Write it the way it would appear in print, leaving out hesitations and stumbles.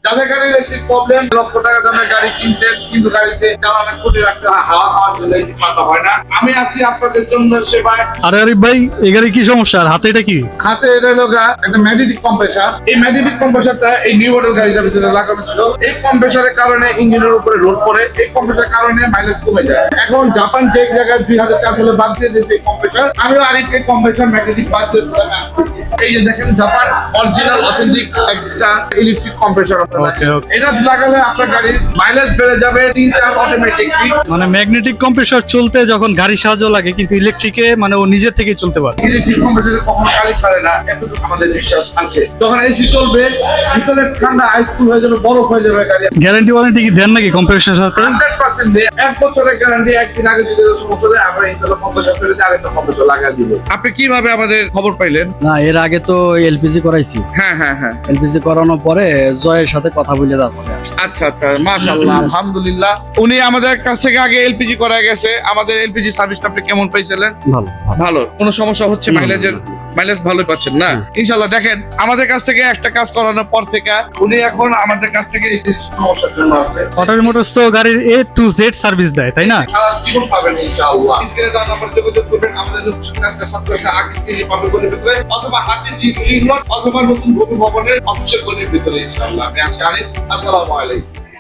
যাদের গাড়ির এসির প্রবলেম, লক্ষ টাকা দামের গাড়ি কিনছেন কিন্তু গাড়িতে চালানো খুলে রাখতে হয়, হাওয়া খাওয়ার জন্য এসি পাতা হয় না, আমি আছি আপনাদের জন্য সেবায়। আরে আরিফ ভাই, এই গাড়ি কি সমস্যা? আর হাতে এটা কি? হাতে এটা হলো একটা ম্যাগনেটিক কম্প্রেসার। এই ম্যাগনেটিক কম্প্রেসারটা এই নিউ মডেল গাড়িটার ভিতরে লাগানো ছিল। এই কম্প্রেসারের কারণে ইঞ্জিনের উপরে লোড পড়ে, এই কম্প্রেসারের কারণে মাইলেজ কমে যায়। এখন জাপান যে জায়গায় 2004 সালে বাদ দিয়ে দিয়েছে এই কম্প্রেসার, আমিও আরেকটা কম্প্রেসার ম্যাগনেটিক বাদ দিয়ে দিলাম। এই যে দেখেন জাপান অরিজিনাল অথেন্টিক একটা ইলেকট্রিক কম্প্রেসার। এটা লাগালে আপনার গাড়ির মাইলেজ বেড়ে যাবে 3-4 অটোমেটিকলি। মানে ম্যাগনেটিক কম্প্রেসর চলতে যখন গাড়ির সাহায্য লাগে, কিন্তু ইলেকট্রিকে মানে ও নিজের থেকেই চলতে পারে। ইলেকট্রিক কম্প্রেসারে কখনো গাড়ি ছাড়ে না, এতটুকু আমাদের বিশ্বাস আছে। যখন এসি চলবে ভিতরে ঠান্ডা আইসকুল হয়ে যাবে, বরফ হয়ে যাবে গাড়ি। গ্যারান্টি ওয়ারেন্টি কি দেন নাকি কম্প্রেসরের সাথে? 100% দেয়। 1 বছরের গ্যারান্টি। একদিন আগে যদি সমস্যা হয় আমরা ইনশাআল্লাহ কম্প্রেসার ফেলে দিয়ে আরেকটা কম্প্রেসার লাগা দিব। আপনি কিভাবে আমাদের খবর পাইলেন? না, এর আগে তো এলপিজি করাইছি। হ্যাঁ। এলপিজি করানোর পরে জয়ের সাথে কথা বলে তারপরে আসছি। আচ্ছা, মাশাআল্লাহ, আলহামদুলিল্লাহ। উনি আমাদের কাছ থেকে আগে এলপিজি করা গেছে। আমাদের এলপিজি সার্ভিসটা আপনি কেমন পাইছিলেন? ভালো। কোনো সমস্যা হচ্ছে? মাইলেজ ভালোই পাচ্ছেন না? ইনশাআল্লাহ। দেখেন আমাদের কাছ থেকে একটা কাজ করানোর পর থেকে উনি এখন আমাদের কাছ থেকে এই সমস্যার জন্য আছে। অটোর মোটরস তো গাড়ির A to Z সার্ভিস দেয়, তাই না? সারা জীবন পাবেন ইনশাআল্লাহ। স্ক্রিনে দেওয়া নাম্বার যোগাযোগ করবেন। আমাদের কাজটা সবচেয়ে আগে সিটি পাবলিক গলির ভিতরে অথবা হাতে জি রিং রোড অথবা নতুন ভূমি ভবনের অফিসের গলির ভিতরে ইনশাআল্লাহ। আমি আছি আরিফ। আসসালামু আলাইকুম।